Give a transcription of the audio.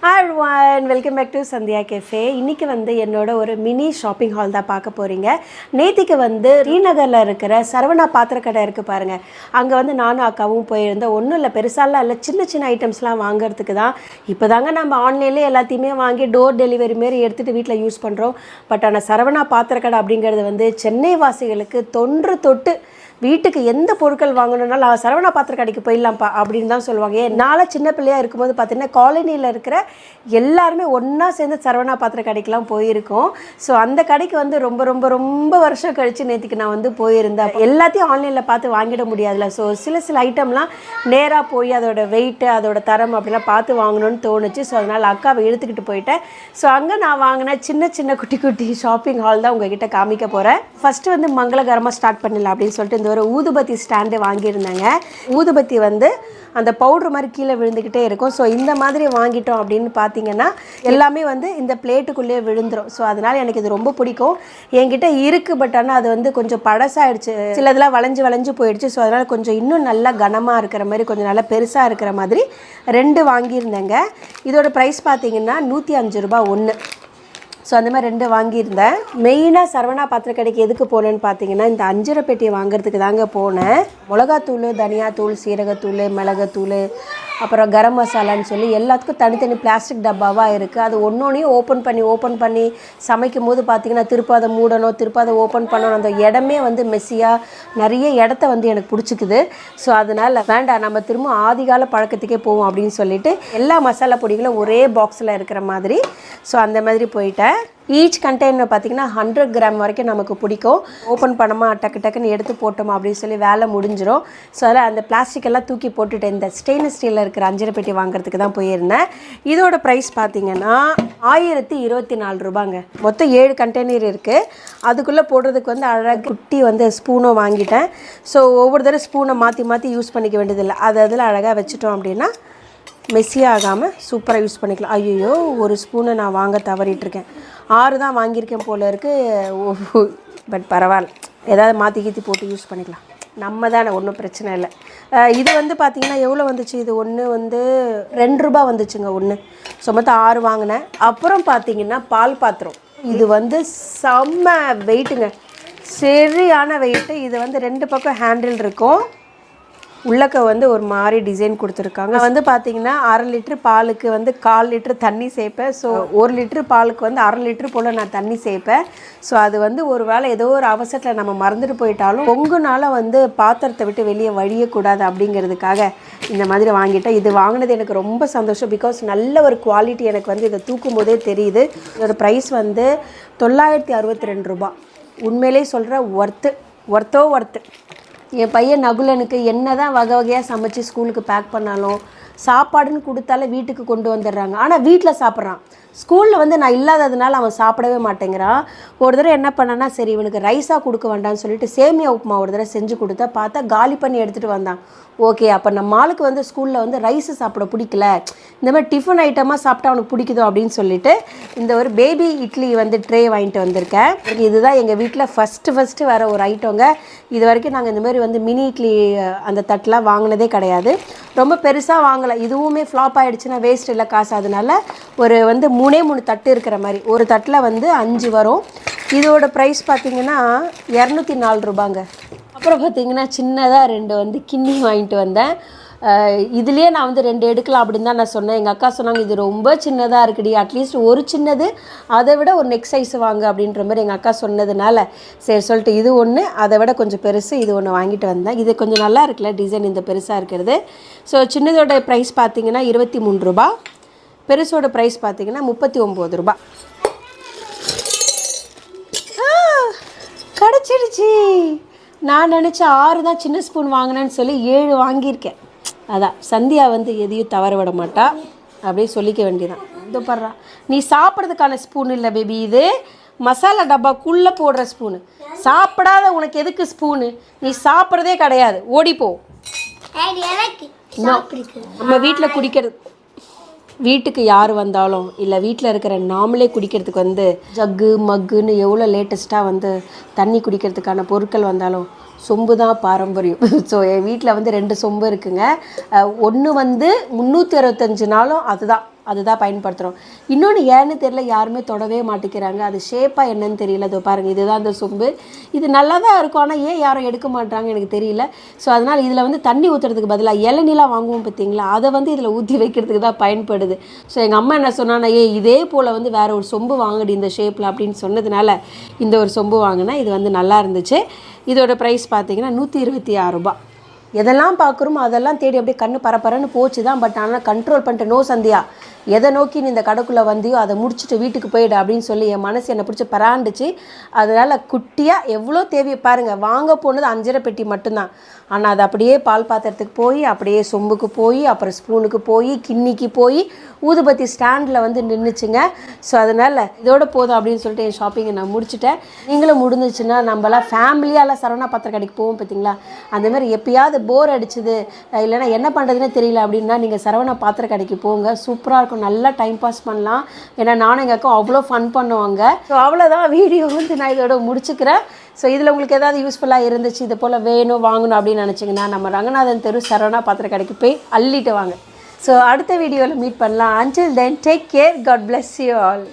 Hi everyone, welcome back to Sandhya Cafe. இன்னைக்கு வந்து என்னோட ஒரு மினி ஷாப்பிங் ஹால் தான் பார்க்க போறீங்க. நேத்திக்கு வந்து ஸ்ரீநகர்ல இருக்கிற சரவணா பாத்திர கடை இருக்கு பாருங்க. அங்க வந்து நானும் அக்காவும் போயிருந்தோம். ஒன்றும் இல்லை பெருசாலாம் இல்லை, சின்ன சின்ன ஐட்டம்ஸ்லாம் வாங்குறதுக்கு தான். இப்போதாங்க நம்ம ஆன்லைன்லேயே எல்லாத்தையுமே வாங்கி டோர் டெலிவரி மாரி எடுத்துகிட்டு வீட்டில் யூஸ் பண்ணுறோம். பட் ஆனால் சரவணா பாத்திர கடை அப்படிங்கிறது வந்து சென்னை வாசிகளுக்கு தொன்று தொட்டு வீட்டுக்கு எந்த பொருட்கள் வாங்கணுன்னாலும் சரவணா பாத்திர கடைக்கு போயிடலாம்ப்பா அப்படின்னு தான் சொல்லுவாங்க. என்னால் சின்ன பிள்ளையாக இருக்கும்போது பார்த்தீங்கன்னா காலனியில் இருக்கிற எல்லாருமே ஒன்றா சேர்ந்து சரவணா பாத்திர கடைக்கெலாம் போயிருக்கோம். ஸோ அந்த கடைக்கு வந்து ரொம்ப ரொம்ப ரொம்ப வருஷம் கழித்து நேற்றுக்கு நான் வந்து போயிருந்தேன். எல்லாத்தையும் ஆன்லைனில் பார்த்து வாங்கிட முடியாதுல்ல. ஸோ சில ஐட்டம்லாம் நேராக போய் அதோட வெயிட்டு அதோட தரம் அப்படிலாம் பார்த்து வாங்கணும்னு தோணுச்சு. ஸோ அதனால் அக்காவை இழுத்துக்கிட்டு போயிட்டேன். ஸோ அங்கே நான் வாங்கின சின்ன சின்ன குட்டி குட்டி ஷாப்பிங் ஹால் தான் உங்ககிட்ட காமிக்க போகிறேன். ஃபஸ்ட்டு வந்து மங்களகரமாக ஸ்டார்ட் பண்ணலாம் அப்படின்னு சொல்லிட்டு ஒரு ஊதுபத்தி ஸ்டாண்டு வாங்கியிருந்தாங்க. ஊதுபத்தி வந்து அந்த பவுட்ரு மாதிரி கீழே விழுந்துக்கிட்டே இருக்கும். ஸோ இந்த மாதிரி வாங்கிட்டோம் அப்படின்னு பார்த்தீங்கன்னா எல்லாமே வந்து இந்த பிளேட்டுக்குள்ளேயே விழுந்துடும். ஸோ அதனால் எனக்கு இது ரொம்ப பிடிக்கும். என்கிட்ட இருக்குது, பட் ஆனால் அது வந்து கொஞ்சம் பழசாகிடுச்சு, சிலதெல்லாம் வளைஞ்சு போயிடுச்சு. ஸோ அதனால் கொஞ்சம் இன்னும் நல்லா கனமாக இருக்கிற மாதிரி கொஞ்சம் நல்லா பெருசாக இருக்கிற மாதிரி 2 வாங்கியிருந்தேங்க. இதோட ப்ரைஸ் பார்த்தீங்கன்னா 105 ரூபாய் ஒன்று. ஸோ அந்த மாதிரி 2 வாங்கியிருந்தேன். மெயினாக சரவணா பாத்திர கடைக்கு எதுக்கு போனேன்னு பார்த்தீங்கன்னா இந்த அஞ்சரை பெட்டியை வாங்குறதுக்கு தாங்க போனேன். மிளகாத்தூள், தனியாத்தூள், சீரகத்தூள், மிளகுத்தூள், அப்புறம் கரம் மசாலான்னு சொல்லி எல்லாத்துக்கும் தனித்தனி பிளாஸ்டிக் டப்பாவாக இருக்குது. அது ஒன்றொன்றையும் ஓப்பன் பண்ணி சமைக்கும் போது பார்த்திங்கன்னா திருப்ப அதை மூடணும், திருப்ப அதை ஓப்பன் பண்ணணும். அந்த இடமே வந்து மெஸ்ஸியாக நிறைய இடத்த வந்து எனக்கு பிடிச்சிக்குது. ஸோ அதனால் வேண்டாம், நம்ம திரும்ப ஆதிகால பழக்கத்துக்கே போவோம் அப்படின்னு சொல்லிட்டு எல்லா மசாலா பொடிகளும் ஒரே பாக்ஸில் இருக்கிற மாதிரி ஸோ அந்த மாதிரி போயிட்டேன். ஈச் கண்டெய்னர் பார்த்திங்கன்னா 100 கிராம் வரைக்கும் நமக்கு பிடிக்கும். ஓப்பன் பண்ணோமா டக்குன்னு எடுத்து போட்டோமா அப்படின்னு சொல்லி வேலை முடிஞ்சிடும். ஸோ அதில் அந்த பிளாஸ்டிக்கெல்லாம் தூக்கி போட்டுட்டு இந்த ஸ்டெயின்லெஸ் ஸ்டீலில் இருக்கிற அஞ்சரை பெட்டி வாங்குறதுக்கு தான் போயிருந்தேன். இதோட ப்ரைஸ் பார்த்திங்கன்னா 1024 ரூபாங்க. மொத்தம் 7 கண்டெய்னர் இருக்குது. அதுக்குள்ளே போடுறதுக்கு வந்து அழகாக குட்டி வந்து ஸ்பூனும் வாங்கிட்டேன். ஸோ ஒவ்வொரு தடவை ஸ்பூனை மாற்றி யூஸ் பண்ணிக்க வேண்டியதில்லை. அதில் அழகாக வச்சுட்டோம் அப்படின்னா மெஸ்ஸியாக ஆகாமல் சூப்பராக யூஸ் பண்ணிக்கலாம். ஐயோ, ஒரு ஸ்பூனை நான் வாங்க தவறிட்டுருக்கேன். 6 தான் வாங்கியிருக்கேன் போல் இருக்குது. பட் பரவாயில்ல, ஏதாவது மாற்றி போட்டு யூஸ் பண்ணிக்கலாம். நம்ம தானே, ஒன்றும் பிரச்சனை இல்லை. இது வந்து பார்த்திங்கன்னா எவ்வளோ வந்துச்சு, இது ஒன்று வந்து 2 ரூபாய் வந்துச்சுங்க ஒன்று. ஸோ மொத்தம் 6 வாங்கினேன். அப்புறம் பார்த்திங்கன்னா பால் பாத்திரம், இது வந்து செம்ம வெயிட்டுங்க, சரியான வெயிட்டு. இது வந்து 2 பக்கம் ஹேண்டில் இருக்கும். உள்ளக்க வந்து ஒரு மாதிரி டிசைன் கொடுத்துருக்காங்க. வந்து பார்த்திங்கன்னா 1/2 லிட்ரு பாலுக்கு வந்து 1/4 லிட்ரு தண்ணி சேர்ப்பேன். ஸோ 1 லிட்ரு பாலுக்கு வந்து 1/2 லிட்ரு போல் நான் தண்ணி சேர்ப்பேன். ஸோ அது வந்து ஒரு வேளை ஏதோ ஒரு அவசரத்தில் நம்ம மறந்துட்டு போயிட்டாலும் பொங்குனால வந்து பாத்திரத்தை விட்டு வெளியே வழியக்கூடாது அப்படிங்கிறதுக்காக இந்த மாதிரி வாங்கிட்டேன். இது வாங்கினது எனக்கு ரொம்ப சந்தோஷம். பிகாஸ் நல்ல ஒரு குவாலிட்டி எனக்கு வந்து இதை தூக்கும் போதே தெரியுது. இதோட ப்ரைஸ் வந்து 962 ரூபாய். உண்மையிலே சொல்கிறேன், ஒர்த்து. என் பையன் நகுலனுக்கு என்ன தான் வகையாக சமைச்சு ஸ்கூலுக்கு பேக் பண்ணாலும் சாப்பாடுன்னு கொடுத்தாலே வீட்டுக்கு கொண்டு வந்துடுறாங்க. ஆனால் வீட்டில் சாப்பிட்றான். ஸ்கூலில் வந்து நான் இல்லாததுனால அவன் சாப்பிடவே மாட்டேங்கிறான். ஒரு தடவை என்ன பண்ணேன்னா, சரி இவனுக்கு ரைஸாக கொடுக்க வேண்டாம்னு சொல்லிட்டு சேமியா உப்புமா ஒரு தடவை செஞ்சு கொடுத்தா பார்த்தா காலி பண்ணி எடுத்துகிட்டு வந்தான். ஓகே, அப்போ நம்ம ஆளுக்கு வந்து ஸ்கூலில் வந்து ரைஸு சாப்பிட பிடிக்கல, இந்த மாதிரி டிஃபன் ஐட்டமாக சாப்பிட்டா அவனுக்கு பிடிக்குதோ அப்படின்னு சொல்லிட்டு இந்த ஒரு பேபி இட்லி வந்து ட்ரே வாங்கிட்டு வந்திருக்கேன். இதுதான் எங்கள் வீட்டில் ஃபஸ்ட்டு வர ஒரு ஐட்டங்க. இது வரைக்கும் நாங்கள் இந்த மாதிரி வந்து மினி இட்லி அந்த தட்டெலாம் வாங்கினதே கிடையாது. ரொம்ப பெருசாக வாங்கலை. இதுவுமே ஃப்ளாப் ஆகிடுச்சுன்னா வேஸ்ட் இல்லை காசு. அதனால ஒரு வந்து 3 தட்டு இருக்கிற மாதிரி ஒரு தட்டில் வந்து 5 வரும். இதோட ப்ரைஸ் பார்த்திங்கன்னா 204 ரூபாங்க. அப்புறம் பார்த்திங்கன்னா சின்னதாக 2 வந்து கிண்ணி வாங்கிட்டு வந்தேன். இதுலேயே நான் வந்து 2 எடுக்கலாம் அப்படின்னு தான் நான் சொன்னேன். எங்கள் அக்கா சொன்னாங்க, இது ரொம்ப சின்னதாக இருக்குடி, அட்லீஸ்ட் ஒரு சின்னது, அதை விட ஒரு நெக் சைஸ் வாங்க அப்படின்ற மாதிரி எங்கள் அக்கா சொன்னதுனால சரி சொல்லிட்டு இது ஒன்று, அதை விட கொஞ்சம் பெருசு இது ஒன்று வாங்கிட்டு வந்தேன். இது கொஞ்சம் நல்லா இருக்குல்ல டிசைன், இந்த பெருசாக இருக்கிறது. ஸோ சின்னதோட ப்ரைஸ் பார்த்திங்கன்னா 23 ரூபாய். பெருசோட ப்ரைஸ் பார்த்திங்கன்னா 39 ரூபாய். கிடச்சிடுச்சு. நான் நினச்சேன் 6 தான் சின்ன ஸ்பூன் வாங்கினேன்னு சொல்லி 7 வாங்கியிருக்கேன். அதான் சந்தியா வந்து எதையும் தவற விட மாட்டா, அப்படியே சொல்லிக்க வேண்டியதான். இது படுறா, நீ சாப்பிட்றதுக்கான ஸ்பூன் இல்லை பேபி, இது மசாலா டப்பாக்குள்ளே போடுற ஸ்பூனு. சாப்பிடாத உனக்கு எதுக்கு ஸ்பூனு, நீ சாப்பிட்றதே கிடையாது, ஓடிப்போ. நம்ம வீட்டில் குடிக்கிறது, வீட்டுக்கு யார் வந்தாலும் இல்லை வீட்டில் இருக்கிற நாமளே குடிக்கிறதுக்கு வந்து ஜக்கு மக்குன்னு எவ்வளோ லேட்டஸ்ட்டாக வந்து தண்ணி குடிக்கிறதுக்கான பொருட்கள் வந்தாலும் சொம்பு தான் பாரம்பரியம். ஸோ என் வீட்டில் வந்து 2 சொம்பு இருக்குங்க. ஒன்று வந்து 365 நாளும் அதுதான், அதுதான் பயன்படுத்துகிறோம். இன்னொன்று ஏன்னு தெரியல, யாருமே தொடவே மாட்டேங்கிறாங்க. அது ஷேப்பாக என்னன்னு தெரியல. இதோ பாருங்கள், இதுதான் அந்த சொம்பு. இது நல்லா தான் இருக்கும், ஆனால் ஏன் யாரும் எடுக்க மாட்டாங்க எனக்கு தெரியல. ஸோ அதனால் இதில் வந்து தண்ணி ஊற்றுறதுக்கு பதிலாக இளநீலாம் வாங்குவோம் பார்த்தீங்களா, அதை வந்து இதில் ஊற்றி வைக்கிறதுக்கு தான் பயன்படுது. ஸோ எங்கள் அம்மா என்ன சொன்னான்னா, இதே போல் வந்து வேறு ஒரு சொம்பு வாங்கடி இந்த ஷேப்பில் அப்படின்னு சொன்னதுனால இந்த ஒரு சொம்பு வாங்கினேன். இது வந்து நல்லா இருந்துச்சு. இதோட ப்ரைஸ் பார்த்தீங்கன்னா 126 ரூபாய். எதெல்லாம் பார்க்குறோமோ அதெல்லாம் தேடி அப்படியே கண்ணு பரப்பரன்னு போச்சு தான். பட் ஆனால் கண்ட்ரோல் பண்ணிட்டு, நோ சந்தியா, எதை நோக்கி நீ இந்த கடைக்குள்ளே வந்தியோ அதை முடிச்சுட்டு வீட்டுக்கு போயிடு அப்படின்னு சொல்லி என் மனசு என்னை பிடிச்சி பராண்டுச்சு. அதனால் குட்டியாக எவ்வளோ தேவையை பாருங்கள். வாங்க போனது 5.5 பெட்டி மட்டும்தான். ஆனால் அது அப்படியே பால் பாத்திரத்துக்கு போய், அப்படியே சொம்புக்கு போய், அப்புறம் ஸ்பூனுக்கு போய், கிண்ணிக்கு போய், ஊதுபத்தி ஸ்டாண்டில் வந்து நின்றுச்சுங்க. ஸோ அதனால் இதோட போதும் அப்படின்னு சொல்லிட்டு என் ஷாப்பிங்கை நான் முடிச்சுட்டேன். நீங்களும் முடிஞ்சிச்சுன்னா நம்மளாம் ஃபேமிலியால் சரவணா பாத்திர கடைக்கு போவோம் பார்த்தீங்களா, அந்தமாதிரி எப்பயாவது போர் அடிச்சுது இல்லைனா என்ன பண்ணுறதுன்னு தெரியல அப்படின்னா நீங்கள் சரவணா பாத்திர கடைக்கு போங்க. சூப்பராக இருக்கும், நல்லா டைம் பாஸ் பண்ணலாம். ஏன்னா நானும் எங்கள் அக்கா அவ்வளோ ஃபன் பண்ணுவாங்க. ஸோ அவ்வளோதான், வீடியோ வந்து நான் இதோட முடிச்சுக்கிறேன். ஸோ இதில் உங்களுக்கு ஏதாவது யூஸ்ஃபுல்லாக இருந்துச்சு, இது போல் வேணும் வாங்கணும் அப்படின்னு நினச்சிங்கன்னா நம்ம ரங்கநாதன் தெரு சரவணா பாத்திர கடைக்கு போய் அள்ளிட்டு வாங்க. ஸோ அடுத்த வீடியோவில் மீட் பண்ணலாம். Until then, take care. God bless you all.